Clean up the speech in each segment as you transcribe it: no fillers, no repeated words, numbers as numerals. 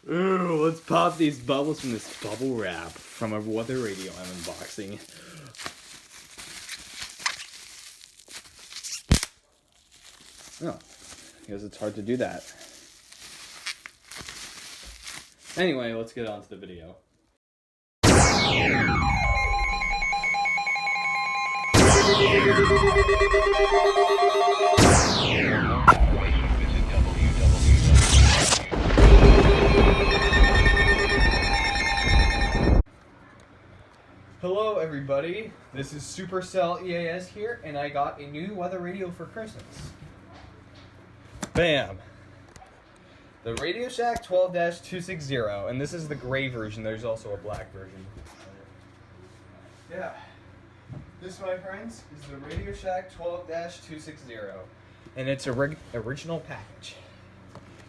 Ooh, let's pop these bubbles from this bubble wrap from a weather radio I'm unboxing. Oh, I guess it's hard to do that. Anyway, let's get on to the video. Hello everybody, this is Supercell EAS here, and I got a new weather radio for Christmas. Bam! The RadioShack 12-260, and this is the gray version. There's also a black version. Yeah. This, my friends, is the RadioShack 12-260, and it's a original package.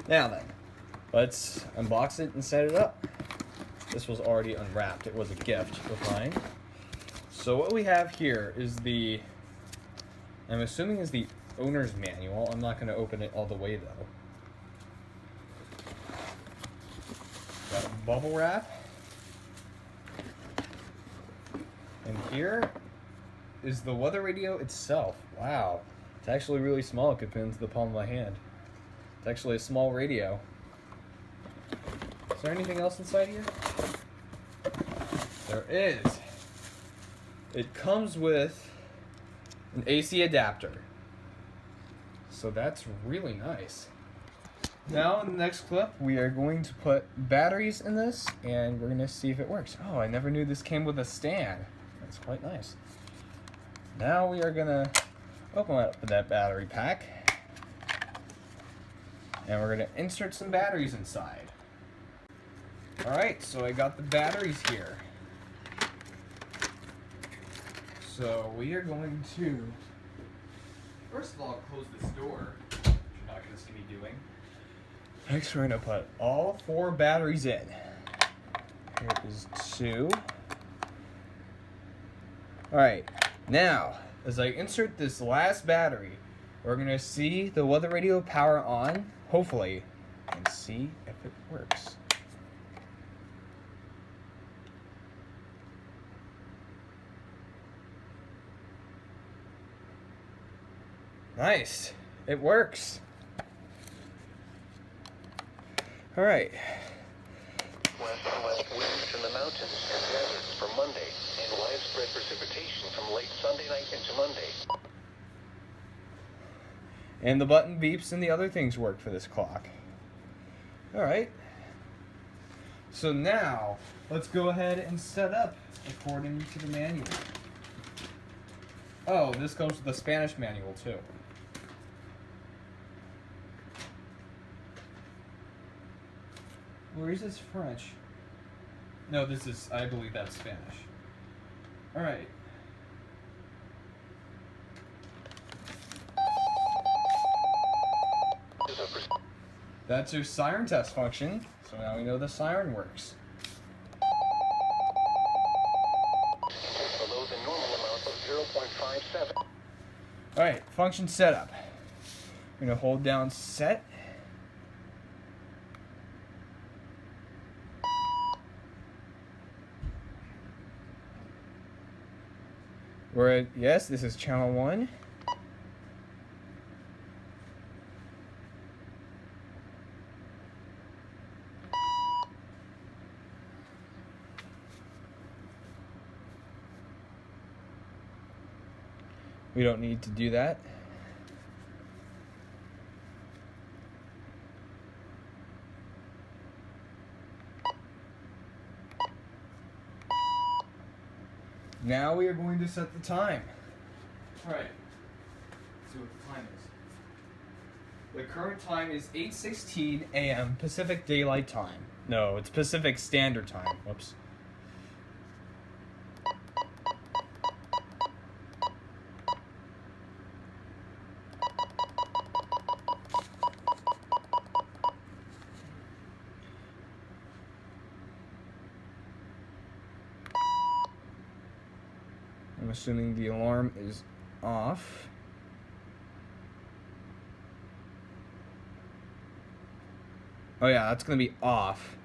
Now then, let's unbox it and set it up. This was already unwrapped. It was a gift of mine. So what we have here is the, I'm assuming is the owner's manual. I'm not going to open it all the way though. Got a bubble wrap. And here is the weather radio itself. Wow. It's actually really small. It could fit into the palm of my hand. It's actually a small radio. Is there anything else inside here? There is. It comes with an AC adapter. So that's really nice. Now in the next clip, we are going to put batteries in this and we're going to see if it works. Oh, I never knew this came with a stand. That's quite nice. Now we are going to open up that battery pack. And we're going to insert some batteries inside. Alright, so I got the batteries here. So we are going to, first of all, close this door, which you're not going to see me doing. Next, we're going to put all 4 batteries in. Here is 2. Alright, now, as I insert this last battery, we're going to see the weather radio power on, hopefully, and see if it works. Nice. It works. All right. West winds in the mountains and deserts for Monday, and widespread precipitation from late Sunday night into Monday. And the button beeps and the other things work for this clock. All right. So now, let's go ahead and set up according to the manual. Oh, this comes with the Spanish manual too. Or is this French? No, this is, I believe that's Spanish. Alright. That's your siren test function, so now we know the siren works. Below the normal amount of 0.57. Alright, function setup. We're going to hold down set. We're at, yes, this is channel 1. We don't need to do that. Now we are going to set the time. Alright, let's see what the time is. The current time is 8:16 a.m. Pacific Daylight Time. No, it's Pacific Standard Time. Whoops. I'm assuming the alarm is off. Oh yeah, that's gonna be off.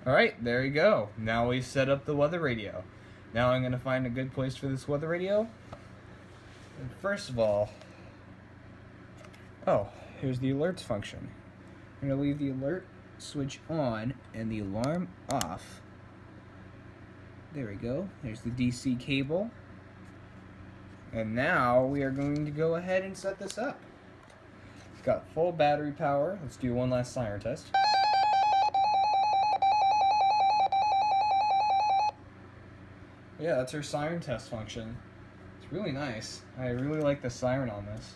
Alright, there you go. Now we set up the weather radio. Now I'm going to find a good place for this weather radio. And first of all, here's the alerts function. I'm going to leave the alert switch on and the alarm off. There we go. There's the DC cable. And now we are going to go ahead and set this up. It's got full battery power. Let's do one last siren test. Yeah, that's our siren test function. It's really nice. I really like the siren on this.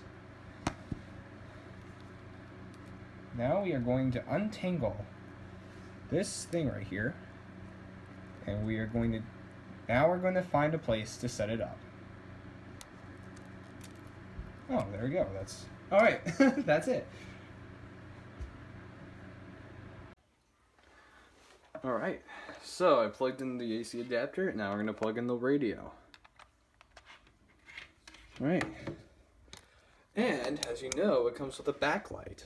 Now we are going to untangle this thing right here, and we are going to, now we're going to find a place to set it up. Oh, there we go. That's, all right, that's it. All right, so I plugged in the AC adapter. Now we're going to plug in the radio. All right. And as you know, it comes with a backlight.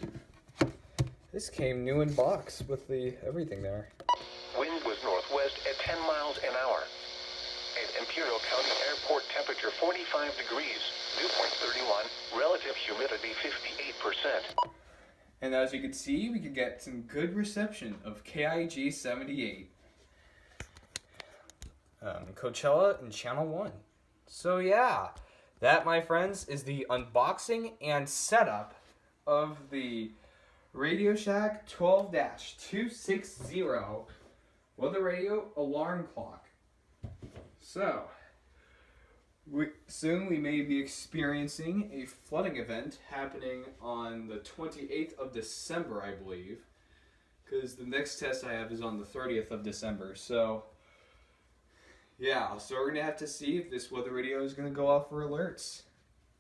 This came new in box with the everything there. Wind was northwest at 10 miles an hour. At Imperial County Airport, temperature 45 degrees, dew point 31, relative humidity 58%. And as you can see, we could get some good reception of KIG 78. Coachella and Channel 1. So yeah, that, my friends, is the unboxing and setup of the RadioShack 12-260 weather radio alarm clock. So, soon we may be experiencing a flooding event happening on the 28th of December, I believe. Because the next test I have is on the 30th of December. So, yeah, so we're going to have to see if this weather radio is going to go off for alerts.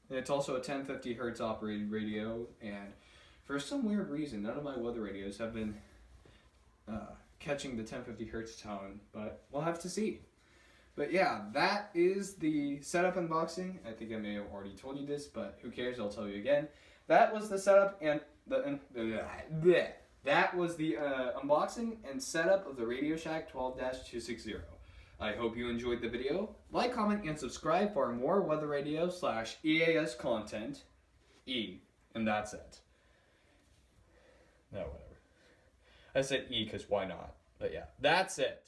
And it's also a 1050 hertz operated radio, and for some weird reason, none of my weather radios have been catching the 1050 hertz tone, but we'll have to see. But yeah, that is the setup unboxing. I think I may have already told you this, but who cares? I'll tell you again. That was the setup and that was the unboxing and setup of the RadioShack 12-260. I hope you enjoyed the video. Like, comment, and subscribe for more weather radio / EAS content. And that's it. No, whatever. I said E because why not? But yeah, that's it.